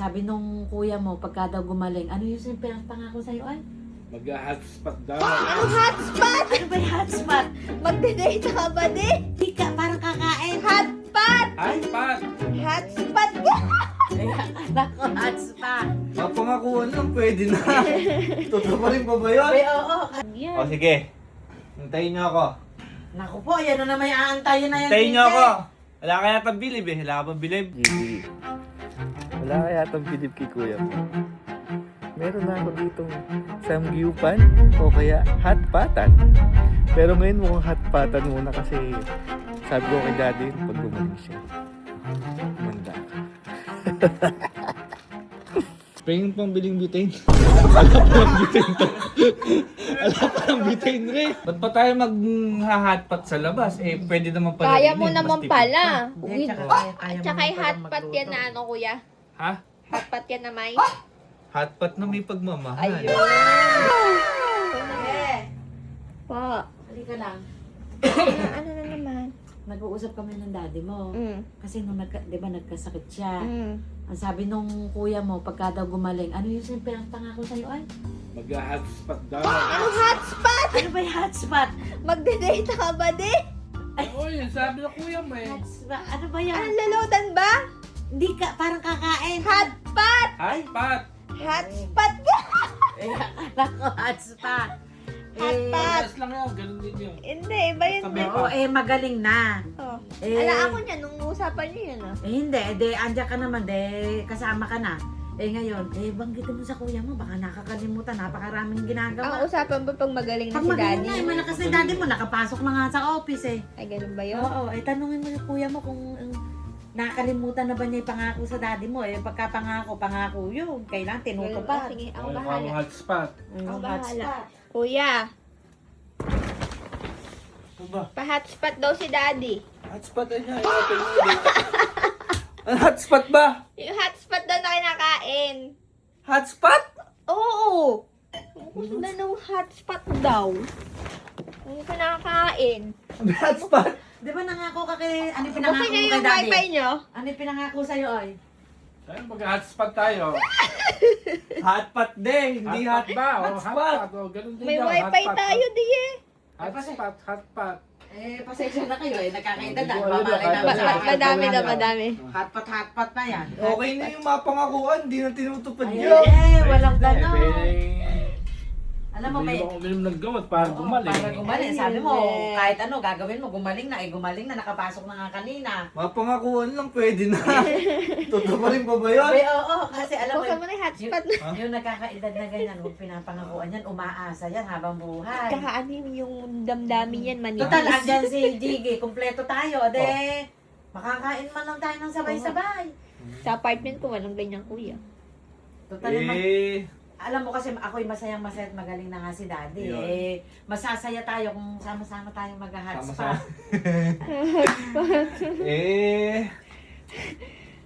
sabi nung kuya mo, pagka daw gumaling, ano yung pangako sa'yo ay? Mag-hotspot daw. Hotspot! Ano ba yung hotspot? Magde-date ka ba, di? Di ka, parang kakain. Hotspot! Hotspot! Hotspot ka! Ay, akala ko hotspot. Mapangakuan lang, pwede na. Totoo pa rin pa ba yun? Ay, oo. Yan. O sige, hintayin niyo ako. Naku po, yan na naman yung aantayin na yan. Hintayin niyo Gigi. ako. Wala kaya tang bilib eh. Wala ka bang bilib? Gigi. Wala kaya tang bilib kay kuya mo. Meron na ako ditong samgyupan o kaya hotpatan. Pero ngayon mukhang hotpatan muna kasi sabi ko kay daddy pag gumaling siya. Manda ka. Pengin pang biling butane. Wala pa ng butane to. Wala pa ng butane rin. Ba't pa tayo mag-hotpot sa labas? Eh, pwede naman pala. Kaya mo bilhin, naman mas tipid pala. Hindi, tsaka Oh, kaya mo tsaka naman yung palang hotpot magluto. yan na ano, kuya? Ha? Hotpot yan na may? Hotpot na may pagmamahal. Ayun. Eh, Po. halika lang. Ano na naman? Nag-uusap kami ng daddy mo. Mm. Kasi nung di ba nagkasakit siya. Mm. Ang sabi nung kuya mo, pagka daw gumaling, ano yung pangako sa'yo ay? Mag-hotspot daw. Hotspot! Ano ba yung hotspot? Magde-date ka ba, di? Oo, yun sabi ng kuya mo eh. Hotspot? Ano ba yan? Anong lulutan ba? Hindi ka, parang kakain. Hotpot! Hotspot! Hotspot ka! Eh, akala ko hotspot. Hotpot! Paras lang yan, ganun din yun. Hindi, iba yun. Sabi Oo, magaling na. Oh. Eh, Ala ako niya, nung usapan niyo yun, ah. hindi, andyan ka naman, kasama ka na. Ngayon, banggitin mo sa kuya mo, baka nakakalimutan, napakaraming Ang ginagawa. usapan ba pag magaling na Pag si magaling daddy? na, malakas na yung daddy mo, nakapasok na nga sa office eh. Ay, ganun ba yun? Oo, tanungin mo sa kuya mo kung nakakalimutan na ba niya yung pangako sa daddy mo. Pagka pangako yun. Kailangan tinutupad. Sige, ako Ang bahala. hotspot. Ako bahala. Hotspot. Kuya, Ano ba? pa-hotspot daw si daddy. Hotspot na niya. Ang hotspot ba? Yung hotspot daw na kinakain. Hotspot? Oo! Gusto na nung hotspot daw. Yung kinakain. Ang hotspot? Di ba nangako ka kay, ano yung Gusto pinangako niyo mo kay yung daddy? wifi niyo? Ano yung pinangako sa'yo ay? Tayo mag-hotspot tayo. Hotpot din, hindi hot. Hotspot ba? O, Hotspot. hotspot. O, ganun din May yan, wifi hotspot. tayo, di eh. Hotspot, hotspot. Pasensya na kayo nagkakaedad na. Hindi ko alam, Mamalay naman hotspot. sa Madami na, madami. Hotpot na yan. Okay na yung mapangakuan, di na tinutupad Ayun, yun. walang Pwede, ganon. pwede. Alam mo, may... Bili mo uminom ng gamot para gumaling. Para gumaling. Sabi mo, Ayun, kahit ano, gagawin mo, gumaling na, nakapasok na nga kanina. Mapangakuan lang, pwede na. Totoo pa rin pa ba yun? Oo, kasi alam mo, Buksan mo na yung hotspot. yung nagkakaedad na ganyan, huwag pinapangakuan yan, umaasa yan habang buhay. Kakaanin yung damdamin yan, manipis. Total, andyan si Jiggy, kumpleto tayo, makakain man lang tayo ng sabay-sabay. Sa apartment ko, walang ganyan, kuya. Total, Eh, alam mo kasi ako'y masayang-masaya at magaling na nga si daddy. Yun. Masasaya tayo kung sama-sama tayong mag-hotspot.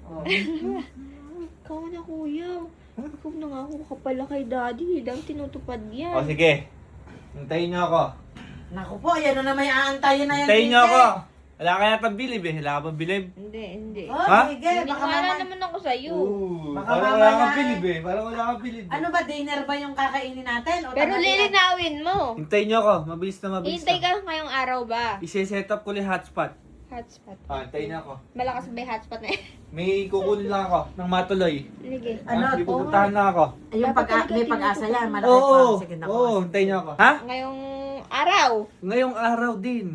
Oh. Ikaw na, kuya. Huwag na nga ako kapala kay daddy. Dahil tinutupad yan. o sige. Hintayin niyo ako. Naku po, yan na naman yung aantayin na yan. Hintayin niyo Jiggy. ako. Wala kaya tang bilib eh. Wala ka bang bilib? Hindi. Oh, Ha? sige, baka Naniniwala mamaya. naman ako sa'yo. Ooh, Baka parang mamaya wala kang eh. bilib eh. Parang wala kang bilib. Ano ba, dinner ba yung kakainin natin? O Pero tanghalian? lilinawin mo. Hintayin niyo ako. Mabilis na mabilis Hintay na. ka ngayong araw ba? Ise-set up ko ulit hotspot. Hotspot. Hintayin niyo ako. Malakas ba yung hotspot na yan? May kukunin lang ako ng matuloy. Sige. Ano, May pupuntahan na ako. Yung Dapat talaga may pag-asa yan, malaki Oo, pa. Sige, naku. oo, hintayin niyo ako. Ha? Ngayong araw. Ngayong araw din.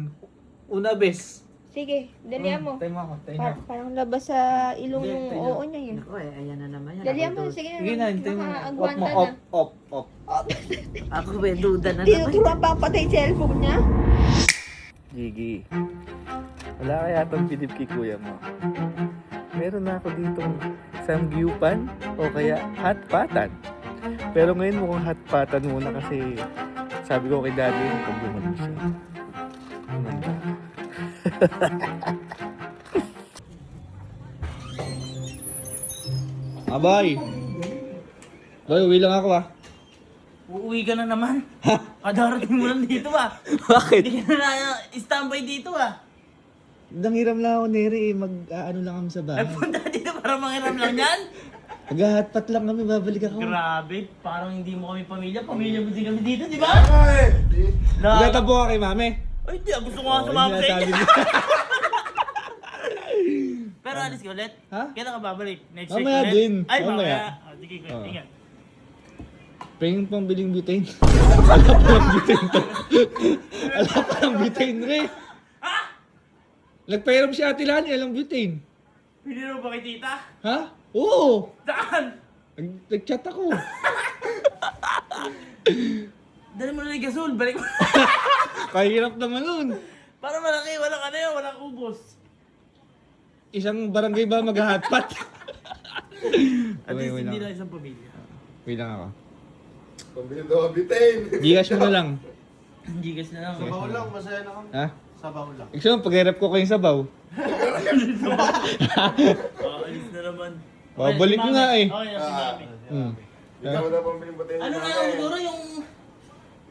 Una bes. Sige, dalihan mo. Hintayin mo ako, hintayin niyo ako. Parang labas sa ilong Hindi, yung tayo. oo niya yun. Naku, ayan na naman yan. Dalihan Ako'y mo, duda. sige na. Sige na, hintayin mo. Off Nakaagwanta mo, na. off. Ako may duda na naman. Tinuturuan pa ang patay cellphone niya. Gigi, wala kaya itong bilib kay kuya mo. Meron na ako ditong samgyupan o kaya hotpatan. Pero ngayon mukhang hotpatan muna kasi sabi ko kay daddy pag gumaling siya. Manda ka. Abay! Boy, uwi lang ako ah. Uuwi ka na naman. Kadarating mo lang dito ah. Bakit? Hindi ka na standby dito ah. Nanghiram lang ako, Neri. Mag-ano lang kami sa Ay bahay. punta dito para mangiram lang yan. Mag-hotpot lang kami, babalik ako. Grabe, parang hindi mo kami pamilya. Pamilya mo din kami dito, di ba? Magtatapo ka kay mami. Ay, di. Gusto ko nga sumama sa inyo. Pero alis ka ulit? Ha? Kailan ka babalik? Next week Mamaya ulit? din. Ay, Mamaya. mamaya. Sige, Oo. ingat. Pengin pang biling butane. Wala pa lang butane to. Wala pa lang butane, Re. Nagpairam si Ate Lani, alang butane. Piniro ba kay tita? Ha? Oo! Saan? Nag-chat ako. Dali mo na yung gasol, balik mo. Kahirap naman nun. Para malaki, walang ano yun, walang ubos. Isang barangay ba mag-hotpot? At least Wait hindi lang. na isang pamilya. Wait lang ako. Pambili daw ang bitain. Gcash mo na lang. Gigas na lang. Sabaw lang, masaya na kami. Ha? Sabaw lang. Gusto mo, pag-rep ko kayong sabaw. Alis na naman. Babalik si Mami. nga eh. Okay, si Mami. Hmm. Ikaw na pambili bitain. Ano na lang siguro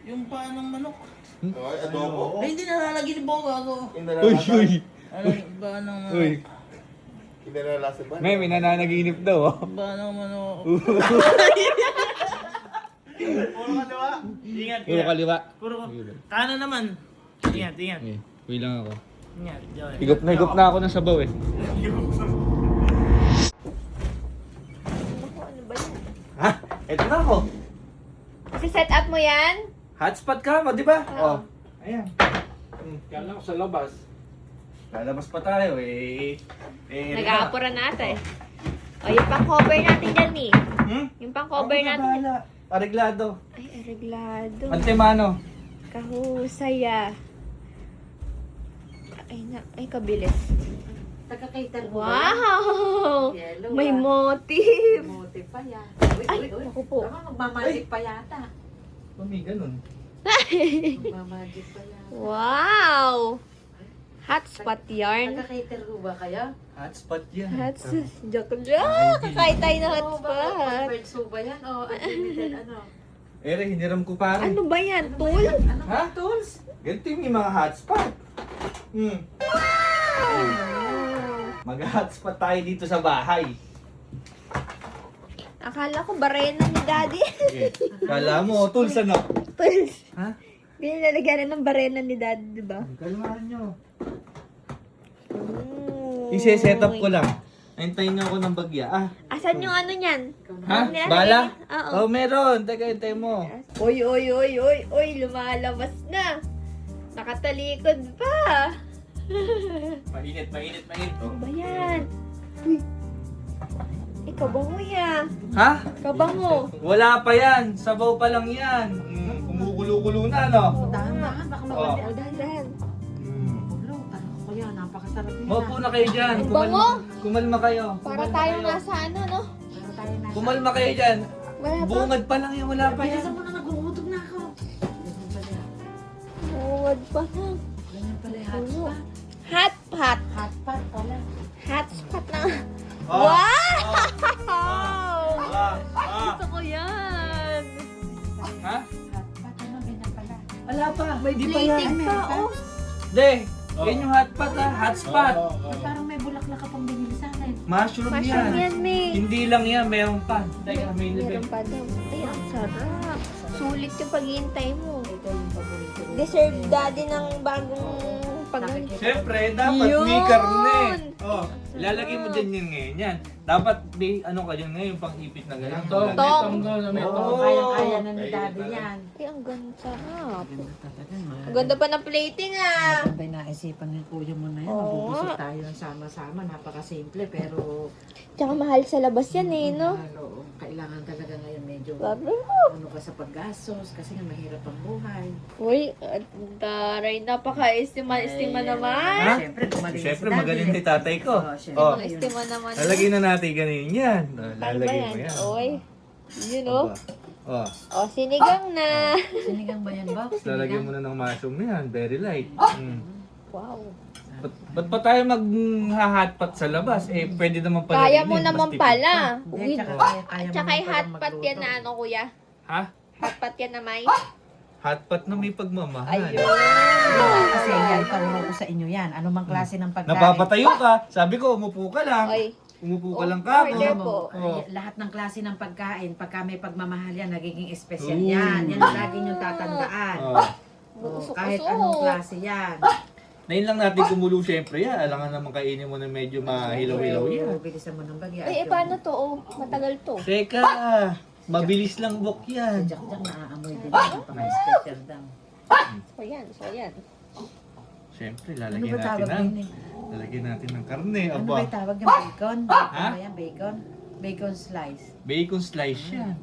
yung paa ng manok. Okay, adobo. Ay, hindi nalalagay ni Boga ako. Uy, uy. Ano yung paa ng manok? Uy. Kinalalasan ba? May nananaginip daw, oh. Paa ng manok. Puro kaliwa. Ingat, Puro kaliwa. Puro kanan naman. Ingat, ingat. Okay, wait lang ako. Ingat, Joy. Higop na ako ng sabaw eh. Ano ba yan? Ha? Eto na ako. Si-set up mo yan? Hotspot ka mo, di ba? Oo. Ayan. Kala ko sa labas. Lalabas pa tayo eh. Nag-aapura na ata eh. O, yung pang-cover natin dyan eh. Hmm? Yung pang-cover natin. Bahala. Areglado. Ay, areglado. Antemano. Kahusay ah. Ay, kabilis. Taga-cater mo ba? Wow! Yellow, May ah. motive. Mote pa yan. Uy, Ay, uy, uy. naku po. Tama, magmamagic pa yata. May ganun. Magmamagic pa yata. Wow! Hotspot yarn. Taga-cater mo ba kayo? Hotspot yan. Joke lang. Kakain tayo ng Oo, ba? hotspot. Convert so ba yan? O unlimited ano? Ere, hiniram ko pare. Ano ba yan? Tool? Ano Ha? ba tools? Ganito yung mga hotspot. Mag-hotspot tayo dito sa bahay. Akala ko barena ni daddy. Kala mo, tools ano? Tools. Ha? Nilalagyan na ng barena ni daddy, di ba? Kalmahan nyo. Mm. Ise-set up ko lang. Hintayin nyo ako ng bagya. Ah, Asan yung ano niyan? ha? Nilalagay Bala? niya? Oo. Oh, meron. Teka, hintay mo. Uy, uy, uy, uy, uy, lumalabas na. Nakatalikod pa. Mainit, mainit, mainit. Ano ba yan? Uy. Ikaw ba mo yan? Ha? Kabango. Wala pa yan. Sabaw pa lang yan. Kumukulo-kulo na, no? Dahan-dahan, baka mabali. Oh, dahan-dahan. Ulo, ano ko kaya? Napakasarap nila. Maupo na kayo dyan. Ang bango. Kumalma kayo. Para tayo nasa ano, no? Para tayo nasa... Kumalma kayo dyan. Wala pa. Bungad pa lang yan. Wala pa yan. Bilisan mo na, nagugutom na ako. Huwag pa na. Ganyan pala yung hotspot. Hot pot. Hotspot pala. Hotspot na. Oh. Wow! Ah. Gusto ko yan. Ha? Hotspot, ano, ganyan pala. Wala pa. May Di pa plating yan. pa, oh. De, yan yung hotpot ha. Hotspot. Parang may bulaklak ka pang binili sa akin. Mushroom Mushroom yan. yan, May. Hindi lang yan. Meron pa. Teka, may Meron libig. pa daw. Ay, ang sarap. Sulit yung paghihintay mo. Ito yung paborito ko. Deserve daddy ng bagong pag... Siyempre, dapat Yun! may karne. Oh, ilalagay mo dyan yun ngayon. Yan. Dapat may ano ka dyan ngayon, pang-ipit na ganyan. Tong, Tong. may Oo. tong. Kaya-kaya na ni daddy yan. Ay, ang ganda sarap. Ang ganda pa ng plating, ah. Maganda yung naisipan ng kuya mo na yan. Oo Mabubusog nga. tayo ng sama-sama. Napakasimple pero Tsaka mahal sa labas yan, eh, no? ano, kailangan talaga ngayon medyo Sabi mo. ano ka sa paggastos kasi nga mahirap ang buhay. Uy, taray, napaka-estima naman. Ha? Siyempre, gumaling Siyempre, si daddy. magaling ni tatay ko. Oo, siyempre. Oh, Estima naman. lalagay na natin ganyan yan. Oh, Ano ba lalagay mo yan? yan. Oy. Yun, oh. Oh, Oh, sinigang na. Sinigang ba yan, Box? lalagyan mo na ng mushroom na yan. Very light. Wow. Ba't pa tayo mag-hotpot sa labas? Eh, pwede naman pala. Kaya rin mo eh, naman mas tipid pala. Hindi, tsaka At kaya mo tsaka naman yung palang hotpot yan magluto. na ano, kuya? Ha? Hotpot yan na may? Hotpot na may pagmamahal. Ayun. Kasi yan, turo ko sa inyo yan. Ano mang klase ng pagkain. Napapatayo ka. Sabi ko, umupo ka lang. Oy, Umupo ka lang ka. Order Alam po. mo, lahat ng klase ng pagkain, pagka may pagmamahal yan, nagiging espesyal Ooh. yan. Yan ang lagi niyong tatandaan. Oh. Kahit Busok-busok. anong klase yan. Ngayon lang natin kumulo syempre yan. Alangan naman kainin mo na medyo mahilaw-hilaw yan. Bilisan mo ng bagya. Paano to? Oh, matagal to. Teka, mabilis lang bok Si yan. Jack Jack naaamoy din. Napaka-special daw. So yan. Syempre, Ano lalagyan ba natin tawag ng... din eh? Lalagyan natin ng karne. Ano Aba, ba yung tawag yung bacon? Ha? Ano ba yan? Bacon? Bacon slice. bacon slice yan.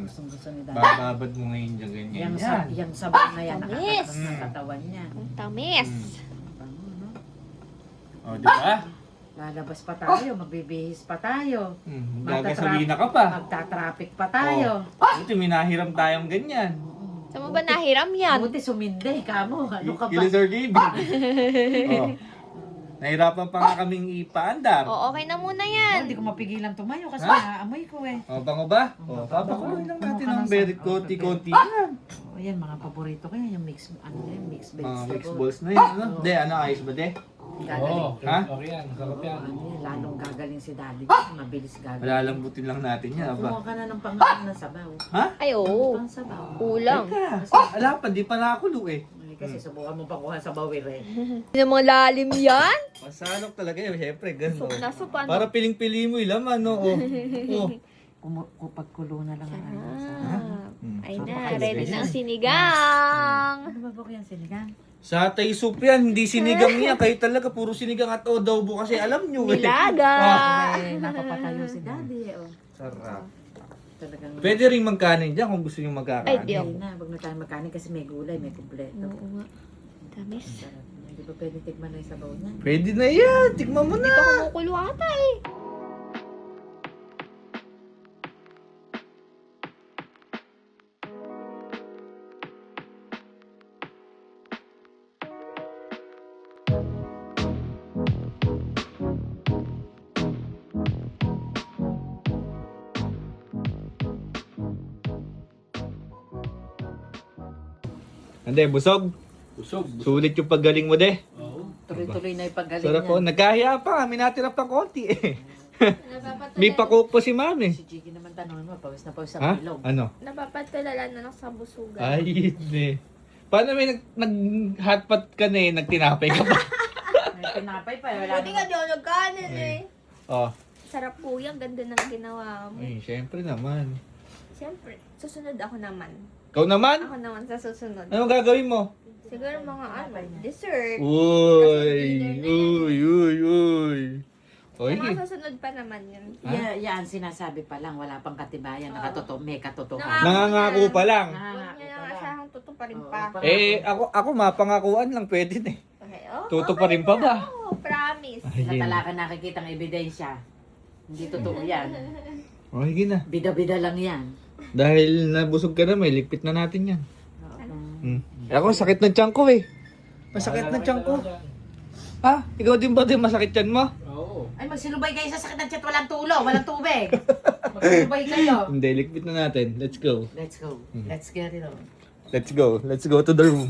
Gustong gusto ni Daddy. Bababad mo ngayon dyan ganyan yan. Yung sabaw na yan, Tamis. nakakatas ng katawan niya. Ang tamis. Bango, no? O, di ba? Lalabas pa tayo, magbibihis pa tayo. Gagasolina ka pa. Magta-traffic pa tayo. Buti, minahiram tayong ganyan. Saan mo ba nahiram yan? Buti sumindi, kamo. Ano ka ba? Kila Sir Gabe. Oh. Nahirapan pa nga kaming ipaandar. O, okay na muna Oh, yan. hindi ko mapigilan tumayo kasi Ha? naamoy ko eh. O, bango ba? O, papakuloy lang natin Kumuha ka ng ng very sa- konti-konti yan. Oh, yan, mga paborito ko yan, yung mixed Mga vegetable. mixed balls na yan, ano? De, ano, ayos ba, de? Gagaling. Oo, Ha? okay yan. Sarap yan. Ano yan, lalong gagaling si Daddy. Mabilis gagaling. Malalambutin lang natin yan, Kumuha aba. ka na ng pangalan ng sabaw. Ay, oo. Pang sabaw. Kulang. Teka, ala pa, di pa nakakulo eh. Kasi subukan mo pa kuha sa bawir eh. Hindi namang lalim yan. Masalok talaga yun, syempre, ganun. Nasa paano? Para piling-pili mo yung laman, no? O, o. Pagkulo na lang ang ano. Ay So, na, baka ready special. na ang sinigang. Ano ba ba yan, sinigang? Sa Tay soup yan, hindi sinigang yan. Kayo talaga, puro sinigang at adobo kasi alam nyo eh. Nilaga. Eh, napapatayo si Daddy eh. Oh. Sarap. Talagang... Pwede rin magkanin dyan kung gusto nyo Ay, magkakanin. di ako. Hindi na, wag na tayo magkanin kasi may gulay, may kumpleto. Oo nga. Tamis. Sarap. Hindi ba pwede tikman na yung sabaw niya? Pwede na yan, tikman mo na. Dito kumukulo ata eh. Hindi, busog. Busog. Sulit yung paggaling mo, de. Oo. Tuloy-tuloy na yung paggaling Sarap po. niya. Nagkahiya pa, kami natira pa konti eh. Napapatulala. May pakok pa si mami. Si Jiggy naman tanongin mo, pawis na pawis sa Ha? ilong. Ano? Napapatulala na lang sa busugan. Ay, hindi. Paano may nag-hotpot ka na eh, nagtinapay ka pa? May pinapay pa, wala Buti nga naman. di ako nagkanin eh. Oh, Sarap po yan, ganda ng ginawa mo. ay, syempre naman. Siyempre, susunod ako naman. Ikaw naman? Ako naman sa susunod. Anong gagawin mo? Siguro mga ano, dessert. Uy, uy. Oy, Mga susunod pa naman yun. Yan, sinasabi pa lang, wala pang katibayan, may katotohanan. nangangako pa lang. Huwag niya nang asahang tutuparin Oo, pa. Eh, ako mapangakuan lang, pwede na eh. Okay, oh, Tutuparin pa ba? oh, promise. Natala ka nakikita ng ebidensya. Hindi totoo yan. O, sige na. Bida-bida lang yan. Dahil nabusog ka na, may ligpit na natin yan. Oo. Ako, sakit ng tiyan ko eh. Masakit ng tiyan ko. Ha? Ikaw din ba din masakit tiyan mo? Oo. Ay, magsilubay kayo sa sakit ng tiyat, walang tulo, walang tubig. Magsilubay kayo. Hindi, ligpit na natin. Let's go. Let's go. Let's get it on. Let's go. Let's go to the room.